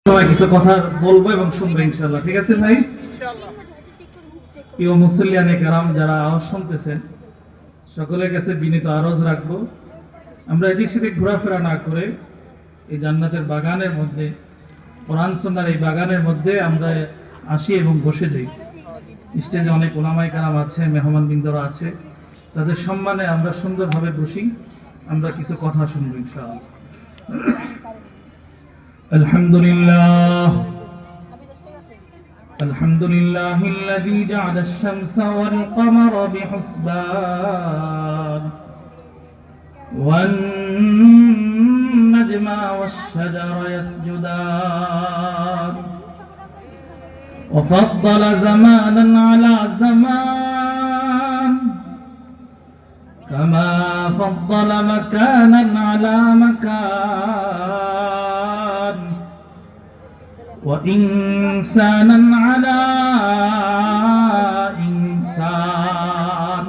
সবাই কিছু কথা বলবো এবং শুনবো ইনশাআল্লাহ। ঠিক আছে ভাই? ইনশাআল্লাহ। প্রিয় মুসল্লিয়ানে কেরাম যারা আওয়াজ শুনতেছেন, সকলের কাছে বিনীত আরজ রাখবো, আমরা এদিক সেদিক ঘোরাফেরা না করে এই জান্নাতের বাগানের মধ্যে, কোরআন সুন্নাহর এই বাগানের মধ্যে আমরা আসি এবং বসে যাই। স্টেজে অনেক ওলামায়ে কেরাম আছে, মেহমানবৃন্দরা আছে, তাদের সম্মানে আমরা সুন্দরভাবে বসি, আমরা কিছু কথা শুনবো ইনশাআল্লাহ। الحمد لله الذي جعل الشمس والقمر بحسبان والنجم والشجر يسجدان وفضل زمانا على زمان كما فضل مكانا على مكان وإنسانا على إنسان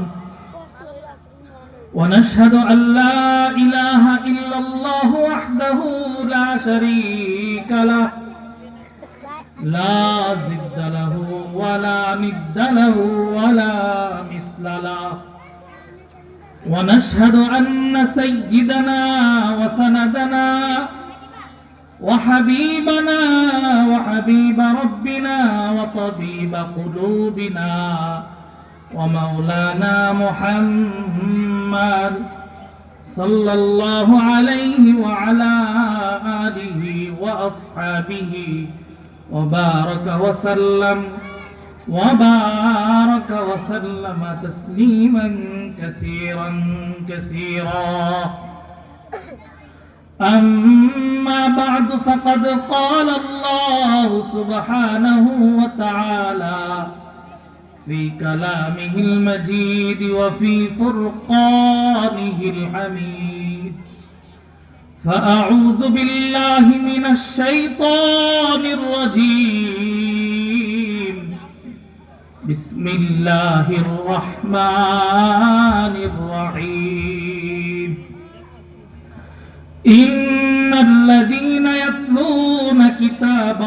ونشهد أن لا إله إلا الله وحده لا شريك له لا ضد له ولا ند له ولا مثل له ونشهد أن سيدنا وسندنا وحبيبنا وحبيب ربنا وطبيب قلوبنا ومولانا محمد صلى الله عليه وعلى آله وأصحابه وبارك وسلم تسليما كثيرا أما بعد فقد قال الله سبحانه وتعالى في كلامه المجيد وفي فرقانه الحميد فأعوذ بالله من الشيطان الرجيم بسم الله الرحمن الرحيم إن الذين يتلون كتاب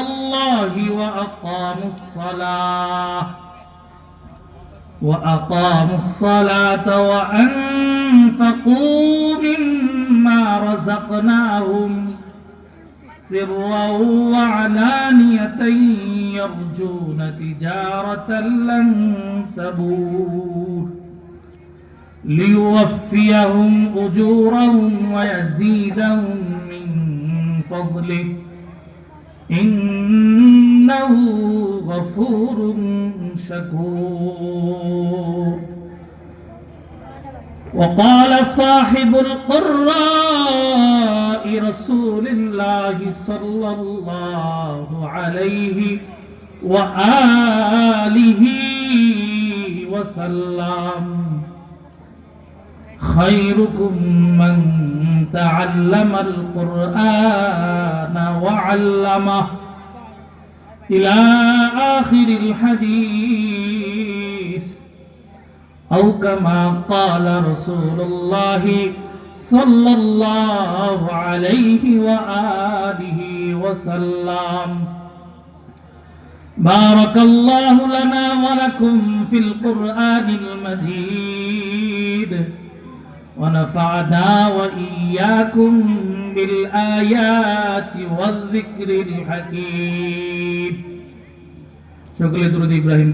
الله وأقاموا الصلاة وأنفقوا مما رزقناهم سرا وعلانية يرجون تجارة لن تبور ليوفيهم أجورهم ويزيدهم من فضله إنه غفور شكور وقال صاحب القراء رسول الله صلى الله عليه وآله وسلم خيركم من تعلم القرآن وعلمه إلى آخر الحديث أو كما قال رسول الله صلى الله عليه وآله وسلم بارك الله لنا ولكم في القرآن المجيد ونفعنا وإياكم بالآيات والذكر الحكيم شكرا درود إبراهيم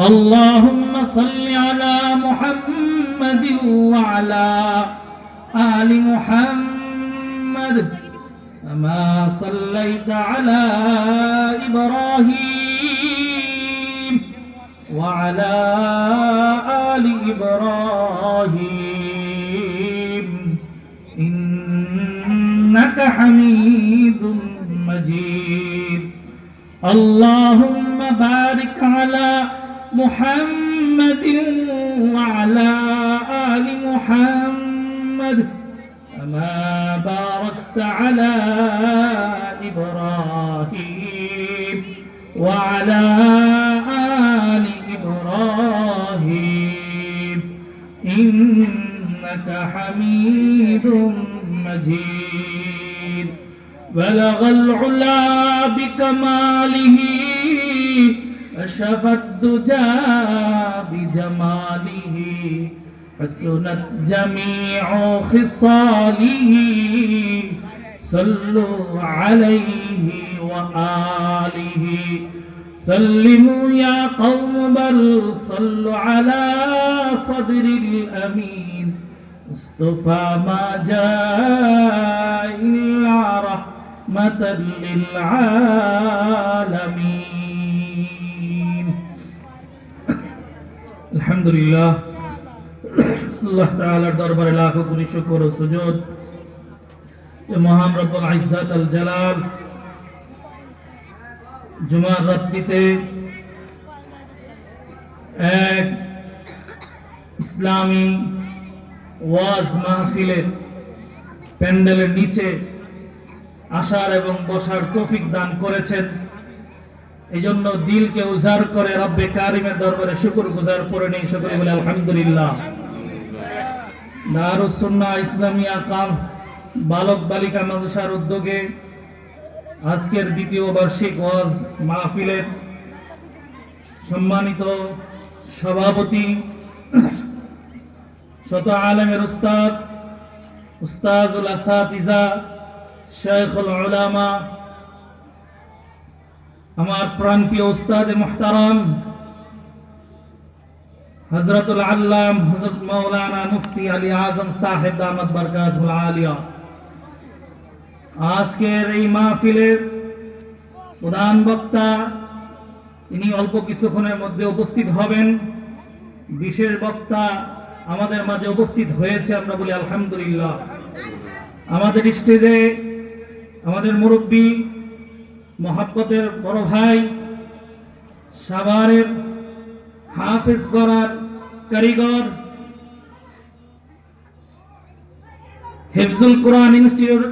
اللهم صل على محمد وعلى آل محمد كما صليت على إبراهيم وعلى آل إبراهيم إنك حميد مجيد اللهم بارك على محمد وعلى آل محمد كما باركت على إبراهيم وعلى آل إبراهيم إنك حميد مجيد بلغ العلا بكماله كشف الدجى بجماله حسنت جميع خصاله صلوا عليه وآله سلموا يا قوم بل صلوا على صدر الأمين مصطفى ما جاء إلا رحمة للعالمين الحمد لله আল্লাহ তাআলার দরবারে লাখো কোটি শুকর ও সুজুদ যে মহান রব্বুল ইজ্জত আল জালাল জুমার রাত্রিতে এক ইসলামী ওয়াজ মাহফিলের প্যান্ডেলের নিচে আসার এবং বসার তৌফিক দান করেছেন। এই জন্য দিলকে উজাড় করে রব্বে কারিমের দরবারে শুকরগুজার করে নেই, সকলে বলে আলহামদুলিল্লাহ। দারুস সুন্নাহ ইসলামিয়া কাম বালক বালিকা মাদ্রাসার উদ্যোগে আজকের দ্বিতীয় বার্ষিক ওয়াজ মাহফিলের সম্মানিত সভাপতি শত আলেমের উস্তাদ উস্তাজুল আসাতিজা শাইখুল উলামা আমার প্রাণপ্রিয় উস্তাদ মুহতারাম হযরতুল আল্লাম হযরত মাওলানা মুফতি আলী আজম সাহেব দামাত বরকাতুল আলিয়া, আজকের এই মাহফিলের প্রধান বক্তা তিনি অল্প কিছুক্ষণের মধ্যে উপস্থিত হবেন। বিশেষ বক্তা আমাদের মাঝে উপস্থিত হয়েছে, আমরা বলি আলহামদুলিল্লাহ। আমাদের স্টেজে আমাদের মুরব্বী মহব্বতের বড় ভাই সাভারের হাফেজ করার কারিগর হিফজুল কোরআন ইনস্টিটিউট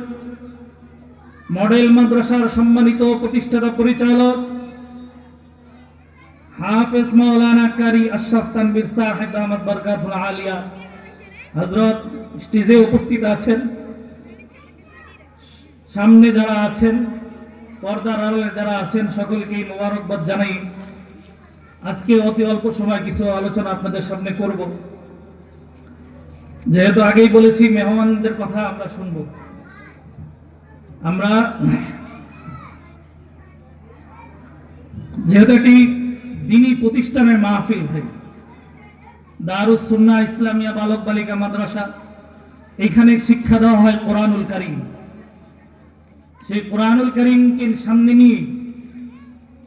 মডেল মাদ্রাসার সম্মানিত প্রতিষ্ঠাতা পরিচালক হাফেজ মাওলানা কারি আশরাফ তানভীর সাহেব দামাত বরকাতুল আলিয়া হযরত স্টেজে উপস্থিত আছেন, সামনে যারা আছেন, পর্দার আড়ালে যারা আছেন, সকলকেই মোবারকবাদ জানাই। আজকে অতি অল্প সময় কিছু আলোচনা আপনাদের সামনে করব। যেহেতু আগেই বলেছি মেহমানদের কথা আমরা শুনবো। আমরা যেহেতু একটি দ্বীনি প্রতিষ্ঠানের মাহফিল হয়, দারুস সুন্নাহ ইসলামিয়া বালক বালিকা মাদ্রাসা, এখানে শিক্ষা দেওয়া হয় কোরআনুল কারীম। সেই কোরআনুল কারীমকে সামনে নিয়ে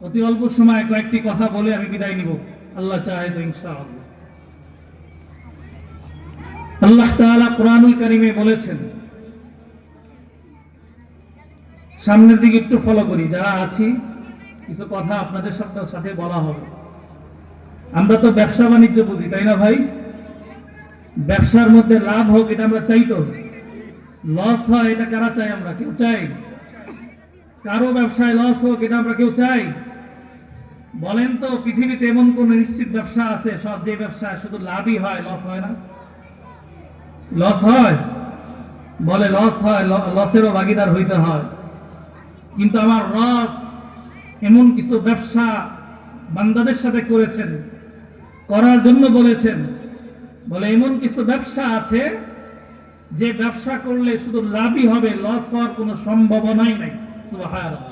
অতি অল্প সময় কয়েকটি কথা বলে আমি বিদায় নিব, আল্লাহ চাহে তো ইনশাআল্লাহ। আল্লাহ তাআলা কোরআনুল কারীমে বলেছেন, সামনের দিকে একটু ফলো করি, যারা আছি কিছু কথা আপনাদের সাথে বলা হবে। আমরা তো ব্যবসা বাণিজ্য বুঝি, তাই না ভাই? ব্যবসার মধ্যে লাভ হোক এটা আমরা চাই, তো লস হয় এটা কারা চাই? আমরা কেউ চাই? কারো ব্যবসায় লস হোক এটা আমরা কেউ চাই? বলেন তো, পৃথিবীতে এমন কোন নিশ্চিত ব্যবসা আছে সব যে ব্যবসায় শুধু লাভই হয়, লস হয় না? লস হয়? বলে লস হয়, লসেরও ভাগীদার হইতে হয়। কিন্তু আমার রব এমন কিছু ব্যবসা বান্দাদের সাথে করেছেন, করার জন্য বলেছেন। বলে এমন কিছু ব্যবসা আছে যে ব্যবসা করলে শুধু লাভই হবে, লস হওয়ার কোনো সম্ভাবনাই নাই। সুবহানাল্লাহ।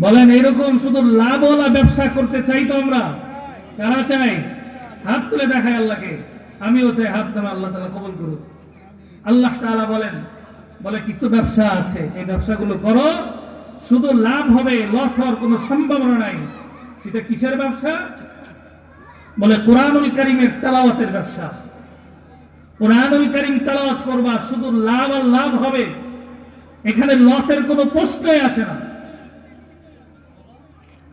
বলেন এরকম শুধু লাভওয়ালা ব্যবসা করতে চাই তো আমরা? কারা চাই? হাত তুলে দেখায় আল্লাহকে। আমিও চাই, হাত তুলে, আল্লাহ তাআলা কবুল করুন। আল্লাহ তাআলা বলেন, বলে কিছু ব্যবসা আছে, এই ব্যবসাগুলো করো, শুধু লাভ হবে, লস হওয়ার কোনো সম্ভাবনা নাই। সেটা কিসের ব্যবসা? বলে কোরআনুল কারীমের তেলাওয়াতের ব্যবসা। কোরআনুল কারীম তেলাওয়াত করবা, শুধু লাভ আর লাভ হবে, এখানে লসের কোনো প্রশ্নই আসে না।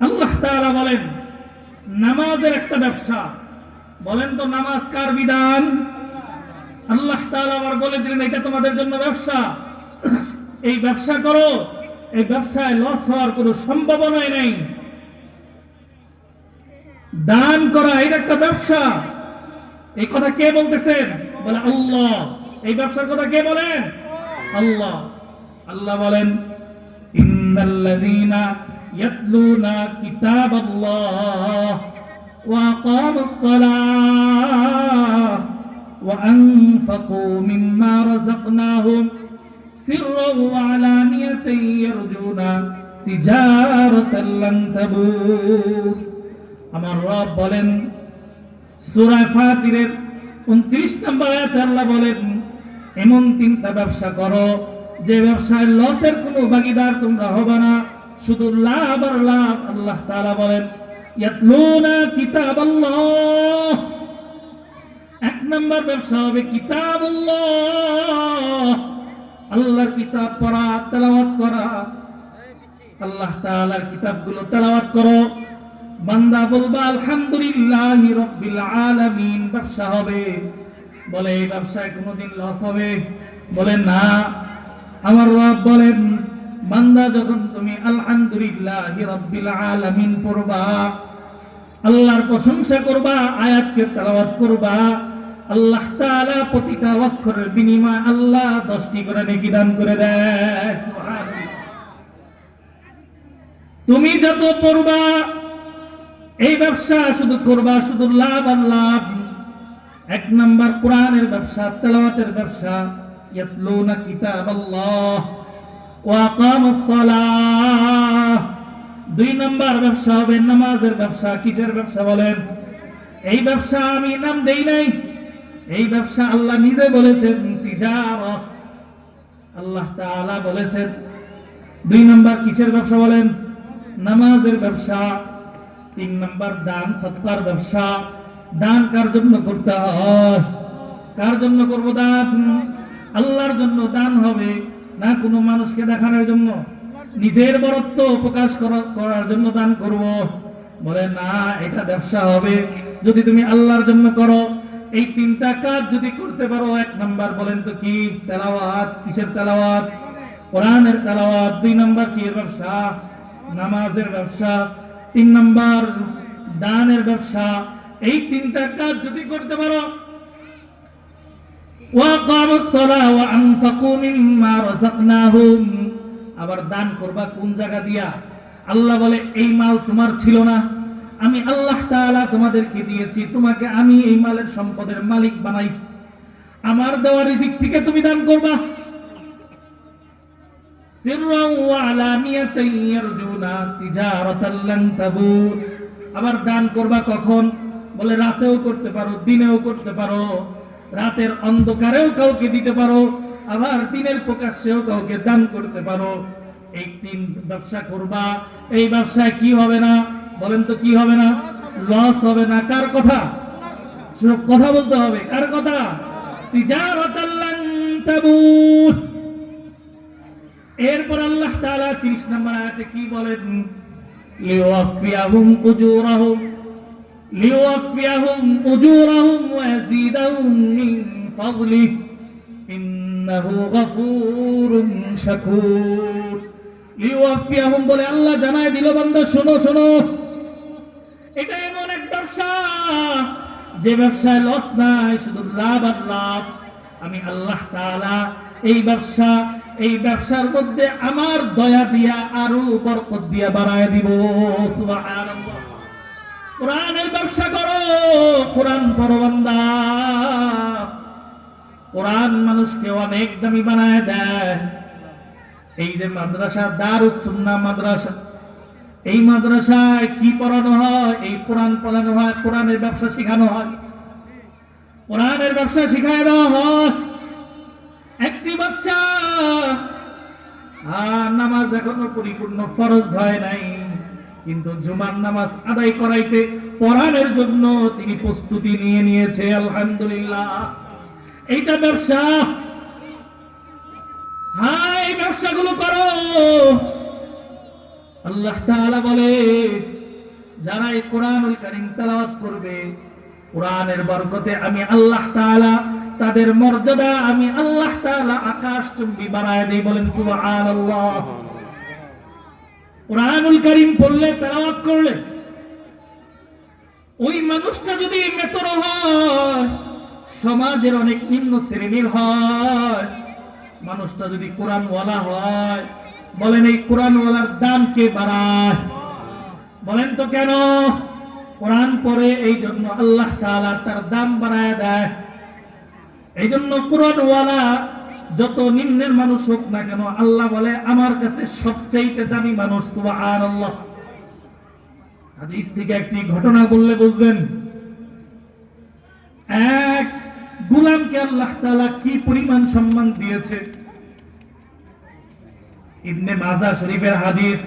আল্লাহ তাআলা বলেন নামাজের একটা ব্যবসা। বলেন তো নামাজ কার বিধান? আল্লাহ তাআলা আবার বলে দিলেন এটা তোমাদের জন্য ব্যবসা, এই ব্যবসা করো, এই ব্যবসায় লস হওয়ার কোনো সম্ভাবনাই নেই। দান করা এটা একটা ব্যবসা, এই কথা কে বলতেছেন? বলে আল্লাহ। এই ব্যবসার কথা কে বলেন? আল্লাহ। আল্লাহ বলেন ইন্নাল্লাযীনা ইয়াতলুনা কিতাবাল্লাহ ওয়া আকামুস সালাহ ওয়া আনফাকু মিম্মা রাযাকনাহুম সিররান ওয়া আলানিয়াতান ইয়ারজুনা তিজারাতান লান তাবুর। আমার রব বলেন সূরা ফাতিরের 29 নম্বর আয়াতে আল্লাহ বলেন এমন তিনটা ব্যবসা করো যে ব্যবসায় লসের কোনো ভাগীদার তোমরা হবে না, শুধু লাভ আর লাভ। আল্লাহ তাআলা বলেন ইয়াতলুনা কিতাবাল্লাহ, এক নম্বর ব্যবসা হবে কিতাবুল্লাহ, আল্লাহর কিতাব পড়া, তেলাওয়াত করা। আল্লাহ তাআলার কিতাবগুলো তেলাওয়াত করো, বান্দা বলবা আলহামদুলিল্লাহি রাব্বিল আলামিন, ব্যবসা হবে। বলে এই ব্যবসায় কোনোদিন লস হবে? বলে না। আমার রব বলেন বান্দা যখন তুমি আলহামদুলিল্লাহি রাব্বিল আলামিন পড়বা, আল্লাহর প্রশংসা করবা, আয়াতকে তেলাওয়াত করবা, আল্লাহ তাআলা প্রতিটা অক্ষরের বিনিময়ে আল্লাহ 10টি করে নেকি দান করে দেয়। সুবহানাল্লাহ। তুমি যত পড়বা এই ব্যবসা শুধু করবা, শুধু লাভ আর লাভ। এক নাম্বার কোরআনের ব্যবসা, তেলাওয়াতের ব্যবসা, ইয়াতলুনা কিতাবাল্লাহ ওয়া আকামুস সালাহ। দুই নাম্বার ব্যবসা হবে নামাজের ব্যবসা। কিসের ব্যবসা বলেন? এই ব্যবসা আমি নাম দেই নাই, এই ব্যবসা আল্লাহ নিজে বলেছেন তিজারত। আল্লাহ তাআলা বলেছেন। দুই নাম্বার কিসের ব্যবসা বলেন? নামাজের ব্যবসা। তিন নাম্বার দান সদকার ব্যবসা। দান কার জন্য করতে হয়? কার জন্য করব দান? আল্লাহর জন্য দান হবে, না কোনো মানুষকে দেখানোর জন্য, নিজের বরত্ব প্রকাশ করার জন্য দান করব? বলে না, এটা ব্যবসা হবে যদি তুমি আল্লাহর জন্য করো। এই তিনটা কাজ যদি করতে পারো, এক নাম্বার বলেন তো কি? তেলাওয়াত। কিসের তেলাওয়াত? কোরআনের তেলাওয়াত। দুই নাম্বার কি ব্যবসা? নামাজের ব্যবসা। তিন নাম্বার দানের ব্যবসা। এই তিনটা কাজ যদি করতে পারো, ওয়াকামুস সালাহ ওয়া আনফাকু মিম্মা রাযাকনাহুম, আবার দান করবা কোন জায়গা দিয়া? আল্লাহ বলে এই মাল তোমার ছিল না, আমি আল্লাহ তাআলা তোমাদেরকে দিয়েছি, তোমাকে আমি এই মালের সম্পদের মালিক বানাইছি, আমার দেওয়া রিজিক থেকে তুমি দান করবা। সিররান ওয়া আলানিয়াতান ইয়ারজুনা তিজারাতান লান তাবুর। আবার দান করবা কখন? বলে রাতেও করতে পারো, দিনেও করতে পারো, রাতের অন্ধকারেও কাউকে দিতে পারো, আবার দিনের প্রকাশ্যেও কাউকে দান করতে পারো। এই তিন ব্যবসা করবা। এই ব্যবসায় কি হবে না? বলেন তো কি হবে না? লস হবে না। কার কথা? সব কথা বলতে হবে। কার কথা? তিজারাতান লান তাবুর। এরপর আল্লাহ তাআলা 30 নম্বর আয়াতে কি বলেন? লিওয়াফিয়াহুম উজুরাহুম ওয়া ইয়াজিদাহুম মিন ফাদলিহি ইন্নাহু গফুরুন শাকুর। লিওয়াফিয়াহুম বলে আল্লাহ জানায় দিল, বান্দা শোনো শোনো, এটা এমন এক ব্যবসা যে ব্যবসায় লস নাই, শুধু লাভ আর লাভ। আমি আল্লাহ তাআলা এই ব্যবসার মধ্যে আমার দয়া দিয়া আরো বরকত দিয়া বাড়ায় দিব। সুবহানাল্লাহ। কোরআনের ব্যবসা করো, কোরআন পড়ো বান্দা। কোরআন মানুষকে অনেক দামি বানায় দেয়। এই যে মাদ্রাসা, দারুস সুন্নাহ মাদ্রাসা, এই মাদ্রাসায় কি পড়ানো হয়? এই কোরআন পড়ানো হয়, কোরআনের ব্যবসা শেখানো হয়, কোরআনের ব্যবসা শিখায় দেওয়া হয়। একটি বাচ্চা নামাজ এখনো পরিপূর্ণ ফরজ হয় নাই, কিন্তু জুমার নামাজ আদায় করাইতে কোরআনের জন্য তিনি প্রস্তুতি নিয়ে নিয়েছে। আলহামদুলিল্লাহ। এইটা ব্যবসা। হ্যাঁ, এই ব্যবসাগুলো করো। আল্লাহ তাআলা বলে যারা এই কোরআনুল কারীম তেলাওয়াত করবে, কোরআনের বরকতে আমি আল্লাহ তাআলা তাদের মর্যাদা, আমি আল্লাহ তাআলা আকাশচুম্বী বানায় দেই। বলেন সুবহানাল্লাহ। কোরআনুল কারীম পড়লে, তেলাওয়াত করলে, ওই মানুষটা যদি মেতর হয়, সমাজের অনেক নিম্ন শ্রেণীর হয়, মানুষটা যদি কোরআনওয়ালা হয়, বলেন এই কোরআনওয়ালার দাম কে বাড়ায়? বলেন তো কেন? কোরআন পড়ে, এই জন্য আল্লাহ তাআলা তার দাম বাড়ায় দেয়। এই জন্য কোরআনওয়ালা যত নিম্নের মানুষ হোক না কেন, আল্লাহ বলে আমার কাছে সবচাইতে দামি মানুষ। সুবহানাল্লাহ। হাদিস থেকে একটি ঘটনা বললে বুঝবেন। এক গোলামকে আল্লাহ তাআলা কি পরিমাণ সম্মান দিয়েছে। ইবনে মাজাহ শরীফের হাদিস,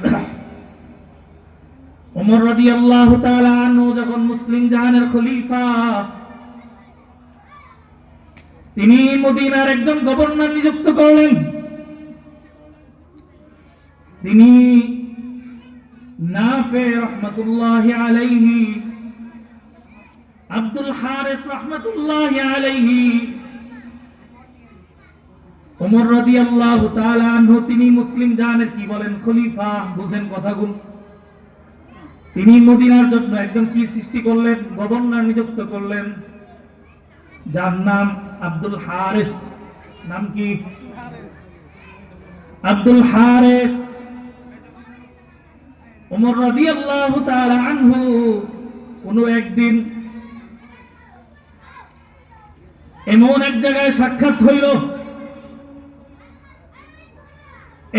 ওমর রাদিয়াল্লাহু তাআলা আনহু যখন মুসলিম জাহানের খলিফা, তিনি মদিনার একজন গভর্নর নিযুক্ত করলেন। তিনি নাফে রহমাতুল্লাহি আলাইহি, আব্দুল হারিস রহমাতুল্লাহি আলাইহি, ওমর রাদিয়াল্লাহু তাআলা আনহু, তিনি মুসলিম জাহানের কি বলেন খলিফা। বুঝেন কথাগুলো। তিনি মদিনার জন্য একজন কি সৃষ্টি করলেন? গভর্নর নিযুক্ত করলেন, যার নাম আব্দুল হারিস। নাম কি? আব্দুল হারিস। ওমর রাদিয়াল্লাহু তাআলা আনহু কোনো একদিন এমন এক জায়গায় সাক্ষাৎ হইল,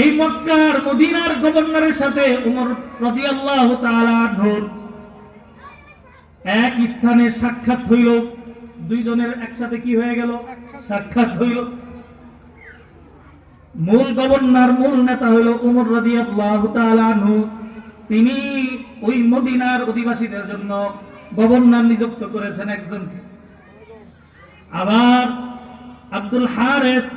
এই মক্কার মদিনার গভর্নরের সাথে ওমর রাদিয়াল্লাহু তাআলা আনহুর এক স্থানে সাক্ষাৎ হইল। দুইজনের একসাথে কি হয়ে গেল? সাক্ষাৎ হইল। মূল গভর্নর, মূল নেতা হইল ওমর রাদিয়াল্লাহু তাআলা আনহু। তিনি ওই মদিনার অধিবাসীদের জন্য গভর্নর নিযুক্ত করেছেন একজন। আবার আব্দুল হারিস,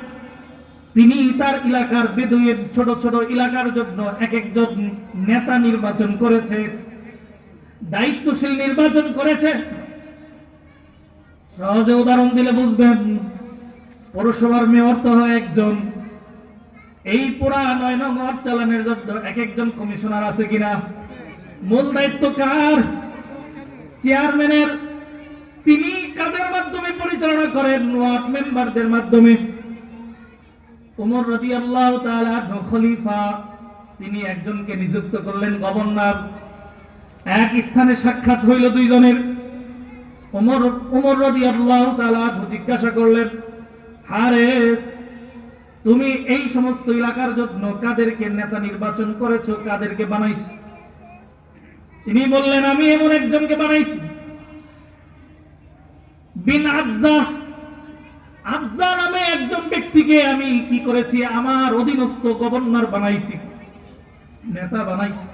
তিনি তার এলাকার বেদুইন ছোট ছোট এলাকার জন্য এক একজন নেতা নির্বাচন করেছে, দায়িত্বশীল নির্বাচন করেছে। সহজে উদাহরণ দিলে বুঝবেন। পৌরসভার মেয়র তো হয় একজন, এই পুরা ৯ নং ওয়ার্ড চালানোর জন্য এক একজন কমিশনার আছে কিনা? মূল দায়িত্ব কার? চেয়ারম্যানের। তিনি কাদের মাধ্যমে পরিচালনা করেন? ওয়ার্ড মেম্বারদের মাধ্যমে। ওমর রাদিয়াল্লাহু তাআলা আনহু খলিফা, তিনি একজনকে নিযুক্ত করলেন গভর্নর। এক স্থানে সাক্ষাৎ হইল দুইজনের। ওমর রাদিয়াল্লাহু তাআলা আনহু জিজ্ঞাসা করলেন, হারিস, তুমি এই সমস্ত এলাকার জন্য কাদেরকে নেতা নির্বাচন করেছো, কাদেরকে বানাইছো? তিনি বললেন, আমি এমন একজনকে বানাইছি, বিন আবজা। আবজা নামে একজন ব্যক্তিকে আমি কি করেছি? আমার অধীনস্থ গভর্নর বানাইছি, নেতা বানাইছি।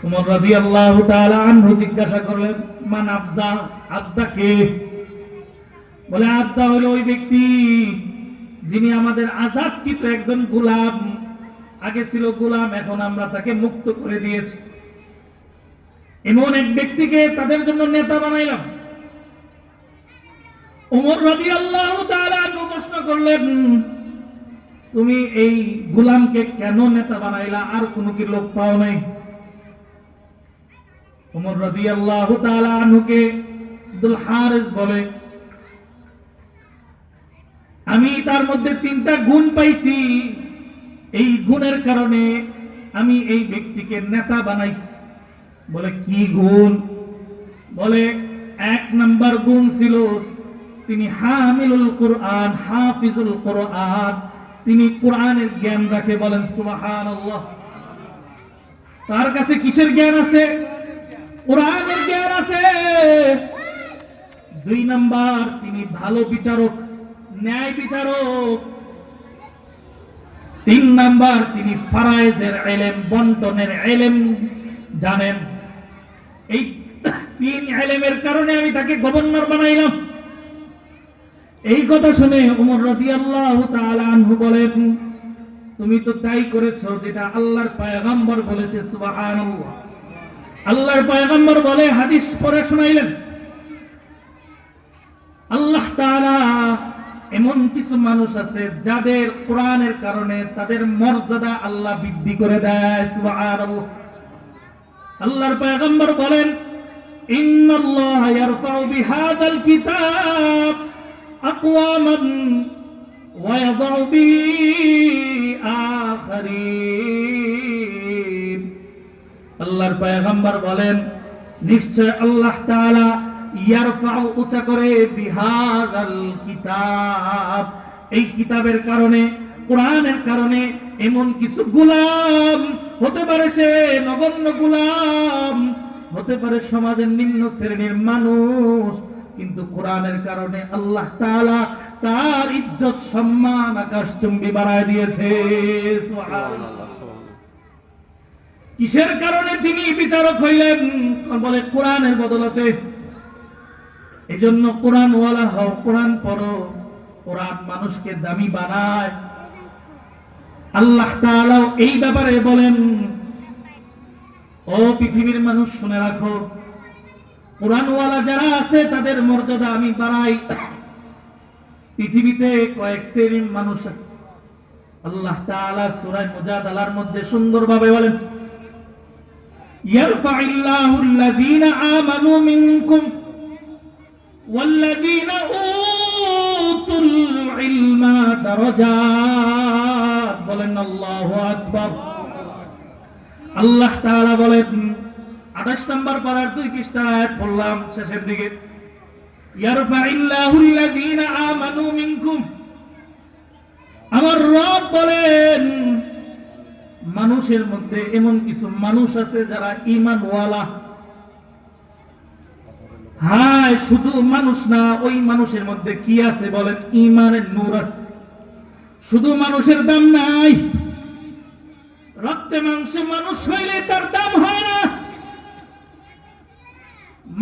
ওমর রাদিয়াল্লাহু তাআলা আনহু জিজ্ঞাসা করলেন, মান আবজা? আবজা কে? বলে, আবজা হলো ওই ব্যক্তি যিনি আমাদের আযাদকৃত একজন গোলাম। আগে ছিল গোলাম, এখন আমরা তাকে মুক্ত করে দিয়েছি। এমন এক ব্যক্তিকে তাদের জন্য নেতা বানাইলাম। ওমর রাদিয়াল্লাহু তাআলা আনহু প্রশ্ন করলেন, তুমি এই গোলামকে কেন নেতা বানাইলা? আর কোনো কি লোক পাও নাই? ওমর রাদিয়াল্লাহু তাআলা আনহুকে আব্দুল হারিস বলে, আমি তার মধ্যে 3টা গুণ পাইছি, এই গুণের কারণে আমি এই ব্যক্তিকে নেতা বানাইছি। বলে, কি গুণ? বলে, 1 নাম্বার গুণ ছিল তিনি হামিলুল কুরআন, হাফিজুল কুরআন। তিনি কোরআনের জ্ঞান রাখে। বলেন সুবহানাল্লাহ। তার কাছে কিসের জ্ঞান আছে? কোরআনের জ্ঞান আছে। 2 নাম্বার, তিনি ভালো বিচারক, ন্যায় বিচারক। 3 নাম্বার, তিনি ফারায়েজের ইলম, বন্টনের ইলম জানেন। এই 3 ইলমের কারণে আমি তাকে গভর্নর বানাইলাম। এই কথা শুনে ওমর রাদিয়াল্লাহু তাআলা আনহু বলেন, তুমি তো তাই করেছো যেটা আল্লাহর পয়গম্বর বলেছে। সুবহানাল্লাহ। আল্লাহর পয়গম্বর বলে, হাদিস পড়ে শোনাইলেন, আল্লাহ তাআলা এমন কিছু মানুষ আছে যাদের কোরআনের কারণে তাদের মর্যাদা আল্লাহ বৃদ্ধি করে দেয়। সুবহানাল্লাহ। আল্লাহর পয়গম্বর বলেন, ইন্নাল্লাহা ইয়ারফাউ বিহাদাল কিতাব আকওয়ামান ওয়া ইয়াদউ বিহি আখারিন। আল্লাহর পয়গম্বর বলেন, নিশ্চয় আল্লাহ তাআলা ইয়ারফাউ উঁচা করে বিহাদাল কিতাব, এই কিতাবের কারণে, কোরআনের কারণে এমন কিছু গোলাম হতে পারে, সে নগণ্য গোলাম হতে পারে, সমাজের নিম্ন শ্রেণীর মানুষ, কিন্তু কোরআনের কারণে আল্লাহ তাআলা তার ইজ্জত সম্মান আকাশচুম্বী বাড়ায় দিয়েছে। সুবহানাল্লাহ। কিসের কারণে তিনি বিচারক হইলেন? বলে কোরআনের বদলতে। এজন্য কোরআন ওয়ালা হও, কোরআন পড়ো। কোরআন মানুষকে দামি বানায়। আল্লাহ তাআলা এই ব্যাপারে বলেন, ও পৃথিবীর মানুষ শুনে রাখো, কোরআন ওয়ালা যারা আছে তাদের মর্যাদা আমি বাড়াই। পৃথিবীতে কয়েক শ্রেণীর মানুষ আছে। আল্লাহ তাআলা সূরা মুজাদালার মধ্যে সুন্দরভাবে বলেন, ইয়ারফাইল্লাহু আল্লাযীনা আমানু মিনকুম ওয়াল্লাযীনা উতুল ইলমা দারাজাত। বলেন আল্লাহু আকবার। আল্লাহ তাআলা বলেন, 28 নম্বর পারার 2 পৃষ্ঠার আয়াত পড়লাম শেষের দিকে, ইয়ারফাইল্লাহু আল্লাযীনা আমানু মিনকুম। আমার রব বলেন, মানুষের মধ্যে এমন কিছু মানুষ আছে যারা ঈমানওয়ালা। হ্যাঁ, শুধু মানুষ না, ওই মানুষের মধ্যে কি আছে বলেন? ঈমানের নূর আছে। শুধু মানুষের দাম নাই, রক্তে মাংসে মানুষ হইলে তার দাম হয় না।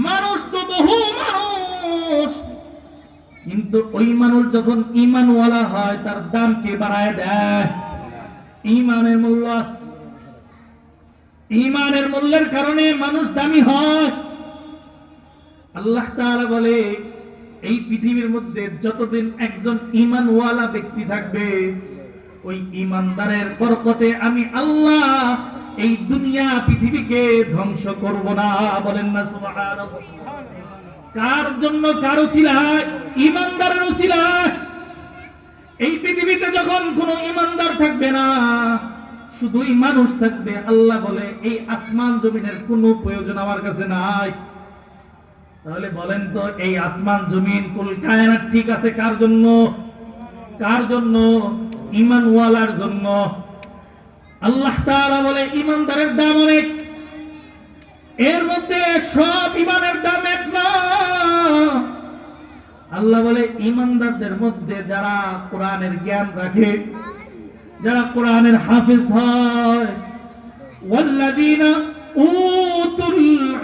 মানুষ তো বহু মানুষ, কিন্তু ওই মানুষ যখন ঈমানওয়ালা হয় তার দাম কে বাড়ায় দেয়? ঈমানের মূল্য আছে। ঈমানের মূল্যের কারণে মানুষ দামি হয়। আল্লাহ তাআলা বলে, এই পৃথিবীর মধ্যে যতদিন একজন ঈমানওয়ালা ব্যক্তি থাকবে, ওই ঈমানদারের বরকতে আমি আল্লাহ এই দুনিয়া পৃথিবীকে ধ্বংস করব না। বলেন না সুবহানাল্লাহ। কার জন্য? কার উসিলায়? ঈমানদারের উসিলায়। এই পৃথিবীতে যখন কোনো ঈমানদার থাকবে না, শুধুই মানুষ থাকবে, আল্লাহ বলে এই আসমান জমিনের কোনো প্রয়োজন আমার কাছে নাই। তাহলে বলেন তো, এই আসমান জমিন কুল কায়নাত ঠিক আছে কার জন্য? কার জন্য? ঈমানওয়ালার জন্য। আল্লাহ তাআলা বলে ঈমানদারের দাম অনেক। এর মধ্যে সব ঈমানের দাম এক না। আল্লাহ বলে ঈমানদারদের মধ্যে যারা কোরআনের জ্ঞান রাখে, যারা কোরআনের হাফেজ হয়, ওয়াল্লাযীনা উতুল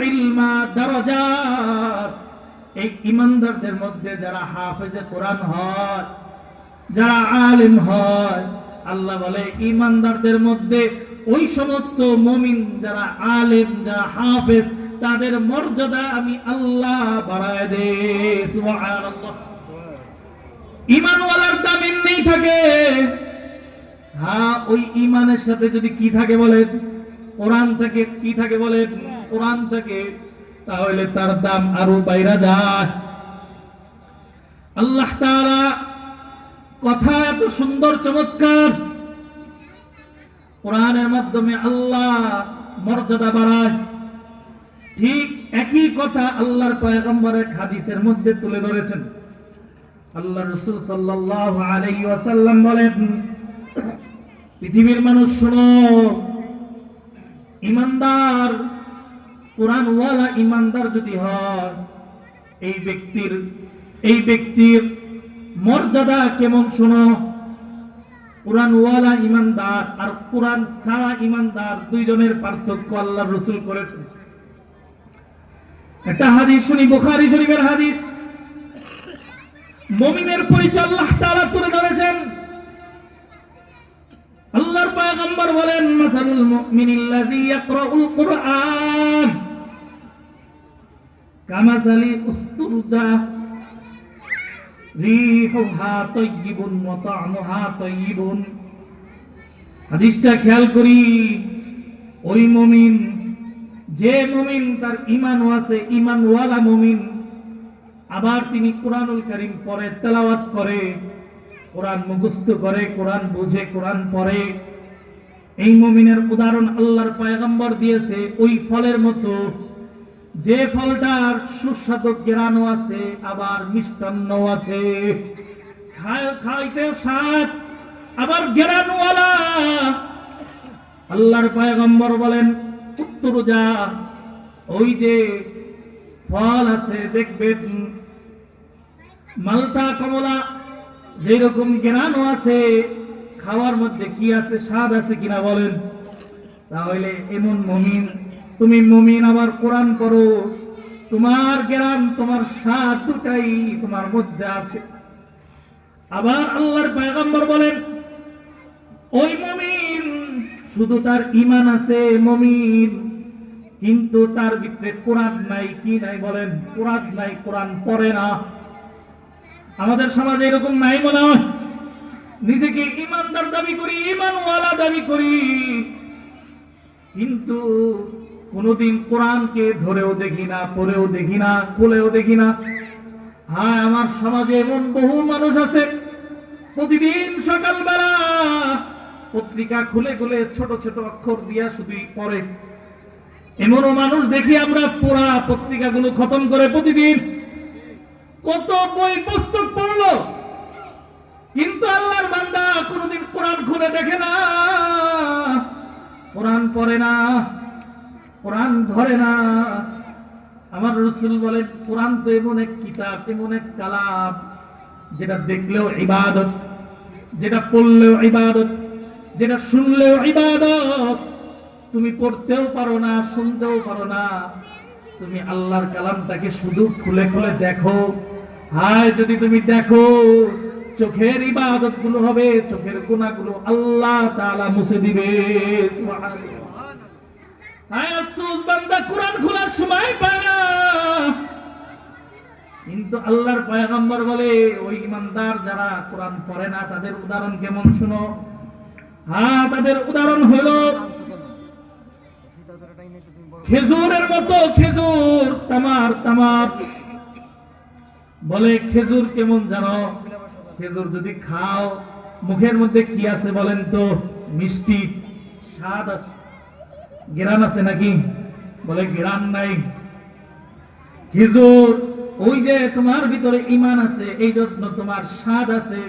ইলমা দারাজাত, এই ঈমানদারদের মধ্যে যারা হাফেজে কোরআন হয়, যারা আলেম হয়, আল্লাহ বলে ঈমানদারদের মধ্যে ওই সমস্ত মুমিন যারা আলেম, যারা হাফেজ, তাদের মর্যাদা আমি আল্লাহ বাড়ায় দেই। সুবহানাল্লাহ। ঈমানওয়ালার দাম এমনিই থাকে। হ্যাঁ, ওই ঈমানের সাথে যদি কি থাকে বলেন? কোরআন থাকে। কি থাকে বলেন? কোরআন থাকে। তাহলে তার দাম আরো বাইরা যায়। আল্লাহ তাআলা কথা এত সুন্দর, চমৎকার। কোরআনের মাধ্যমে আল্লাহ মর্যাদা বাড়ায়। ঠিক একই কথা আল্লাহর পয়গম্বরের হাদিসের মধ্যে তুলে ধরেছেন। আল্লাহ রাসূল সাল্লাল্লাহু আলাইহি ওয়াসাল্লাম বলেন, পৃথিবীর মানুষ শোনো, ঈমানদার, কোরআনওয়ালা ঈমানদার যদি হয়, এই ব্যক্তির মর্যাদা কেমন শোনো। কোরআনওয়ালা ঈমানদার আর কোরআন ছাড়া ঈমানদার দুইজনের পার্থক্য আল্লাহ রাসূল করেছেন। একটা হাদিস শুনি, বুখারী শরীফের হাদিস। মুমিনের পরিচয় আল্লাহ তাআলা তুলে ধরেছেন। আল্লাহর পয়গম্বর বলেন, মাসালুল মুমিনিল্লাযী ইয়াকরাউল কুরআন কামাসালি উসতুরজা রিহুহা তাইয়িবুন ওয়া তা'মুহা তাইয়িবুন। হাদিসটা খেয়াল করি। ওই মুমিন যে মুমিন তার ঈমানও আছে, ঈমানওয়ালা মুমিন, আবার তিনি কোরআনুল কারীম পড়ে, তেলাওয়াত করে, কোরআন মুখস্থ করে, কোরআন বুঝে, কোরআন পড়ে, এই মুমিনের উদাহরণ আল্লাহর পয়গম্বর দিয়েছে ওই ফলের মতো, যে ফলটার সুস্বাদু ঘ্রাণও আছে, আবার মিষ্টান্নও আছে, খাইতে স্বাদ, আবার ঘ্রাণওয়ালা। আল্লাহর পয়গম্বর বলেন, উত্তরজা, ওই যে ফল আছে দেখবেন মালটা, কমলা, যেরকম ঘ্রাণও আছে, খাওয়ার মধ্যে কি আছে, স্বাদ আছে কিনা বলেন। তাহলে এমন মুমিন, তুমি মুমিন আবার কোরআন পড়ো, তোমার জ্ঞান, তোমার স্বাদ দুটাই তোমার মধ্যে আছে। আবার আল্লাহর পয়গম্বর বলেন, ওই মুমিন শুধু তার ঈমান আছে, মুমিন, কিন্তু তার ভিতরে কোরআন নাই। কি নাই বলেন? কোরআন নাই, কোরআন পড়ে না। আমাদের সমাজে এরকম নাই মনে হয়? নিজেকে ঈমানদার দাবি করি, ঈমানওয়ালা দাবি করি, কিন্তু কোনদিন কোরআনকে ধরেও দেখি না, পড়েও দেখি না, খুলেও দেখি না। হ্যাঁ, আমার সমাজে এমন বহু মানুষ আছে, প্রতিদিন সকালবেলা পত্রিকা খুলে খুলে ছোট ছোট অক্ষর দিয়া শুধুই পড়ে। এমনও মানুষ দেখি আমরা, পুরা পত্রিকাগুলো খতম করে প্রতিদিন। কত বই পুস্তক পড়লো, কিন্তু আল্লাহর বান্দা কোনদিন কোরআন খুলে দেখে না, কোরআন পড়ে না, কোরআন ধরে না। আমার রাসূল বলেন, কোরআন তো এমন এক কিতাব, এমন এক কালাম, যেটা দেখলেও ইবাদত, যেটা পড়লেও ইবাদত, যেটা শুনলেও ইবাদত। তুমি পড়তেও পারো না, শুনতেও পারো না, তুমি আল্লাহর কালামটাকে শুধু খুলে খুলে দেখো। হায়, যদি তুমি দেখো, চোখের ইবাদত গুলো হবে, চোখের গুনাহগুলো আল্লাহ তাআলা মুছে দিবে। সুবহানাল্লাহ। হায় আফসোস, বান্দা কোরআন খোলার সময় পায় না। কিন্তু আল্লাহর পয়গম্বর বলে, ওই ইমানদার যারা কোরআন পড়ে না, তাদের উদাহরণ কেমন শুনো। হ্যাঁ, তাদের উদাহরণ হলো খেজুরের মতো। খেজুর তামার তামার বলে, খেজুর কেমন জানো? খেজুর যদি খাও, মুখের মধ্যে কি আছে বলেন তো? মিষ্টি, স্বাদ আছে, ঘ্রাণ আছে নাকি? বলে ঘ্রাণ নাই। খেজুর, ওই যে তোমার ভিতরে ঈমান আছে, এই জন্য তোমার স্বাদ আছে,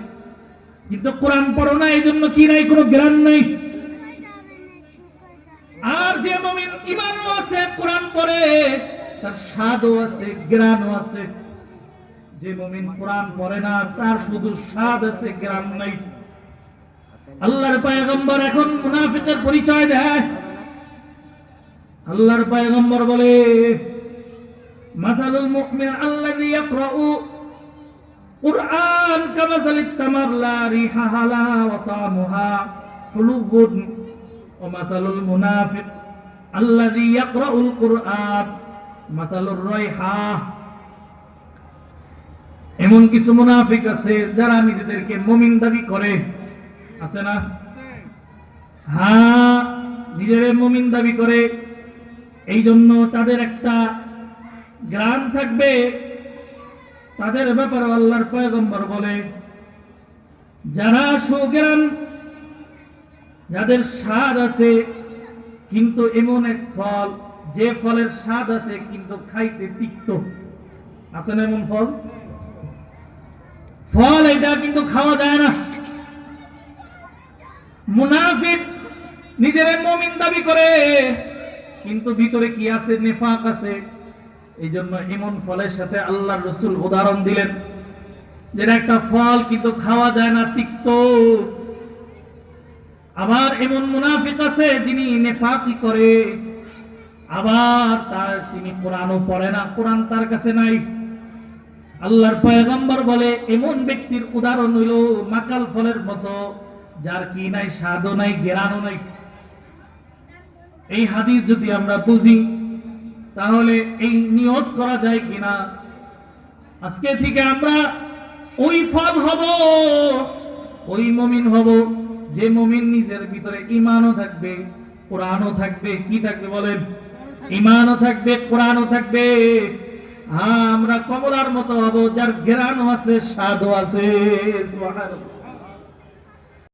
কিন্তু কোরআন পড়ো না, এই জন্য কি নাই? কোনো ঘ্রাণ নাই। আর যে মুমিন ঈমানও আছে, কোরআন পড়ে, তার স্বাদও আছে, ঘ্রাণও আছে। যে মুমিন কোরআন পড়ে না, তার শুধু স্বাদ আছে, ঘ্রাণ নাই। আল্লাহর পয়গম্বর এখন মুনাফিকের পরিচয় দেয়। আল্লাহর পয়গম্বর বলে, মাসালুল মুমিন আল্লাযী ইয়াকরাউ কুরআন কামাসালিত তামার লা রিহা লা ওয়া তা'মুহা হুলুবুন ওয়া মাসালুল মুনাফিক আল্লাযী ইয়াকরাউল কুরআন মাসালুর রাইহা। এমন কিছু মুনাফিক আছে যারা নিজেদেরকে মুমিন দাবি করে, আছে না? হ্যাঁ, নিজেদের মুমিন দাবি করে, এই জন্য তাদের একটা ঘ্রাণ থাকবে। তাদের ব্যাপারে আল্লাহর পয়গম্বর বলে, যারা সুঘ্রাণ, যাদের স্বাদ আছে, কিন্তু এমন এক ফল, যে ফলের স্বাদ আছে কিন্তু খাইতে তিক্ত। আছে না এমন ফল? ফল এটা কিন্তু খাওয়া যায় না। মুনাফিক নিজের মুমিন দাবি করে, কিন্তু ভিতরে কি আছে? নিফাক আছে। এই জন্য এমন ফলের সাথে আল্লাহর রাসূল উদাহরণ দিলেন, যেটা একটা ফল কিন্তু খাওয়া যায় না, তিক্ত। আবার এমন মুনাফিক আছে যিনি নিফাকি করে, আবার তিনি কোরআনও পড়ে না, কোরআন তার কাছে নাই। আল্লাহর পয়গম্বর বলে, এমন ব্যক্তির উদাহরণ হইল মাকাল ফলের মতো, যার কি নাই? স্বাদও নাই, ঘ্রাণও নাই। এই হাদিস যদি আমরা বুঝি, তাহলে এই নিয়ত করা যায় কিনা, আজকে থেকে আমরা ওই ফল হব, ওই মুমিন হব, যে মুমিন নিজের ভিতরে ঈমানও থাকবে, কোরআনও থাকবে। কি থাকবে বলেন? ঈমানও থাকবে, কোরআনও থাকবে। আমরা কমলার মতো হব, যার জ্ঞানও আছে, স্বাদও আছে। সুবহানাল্লাহ।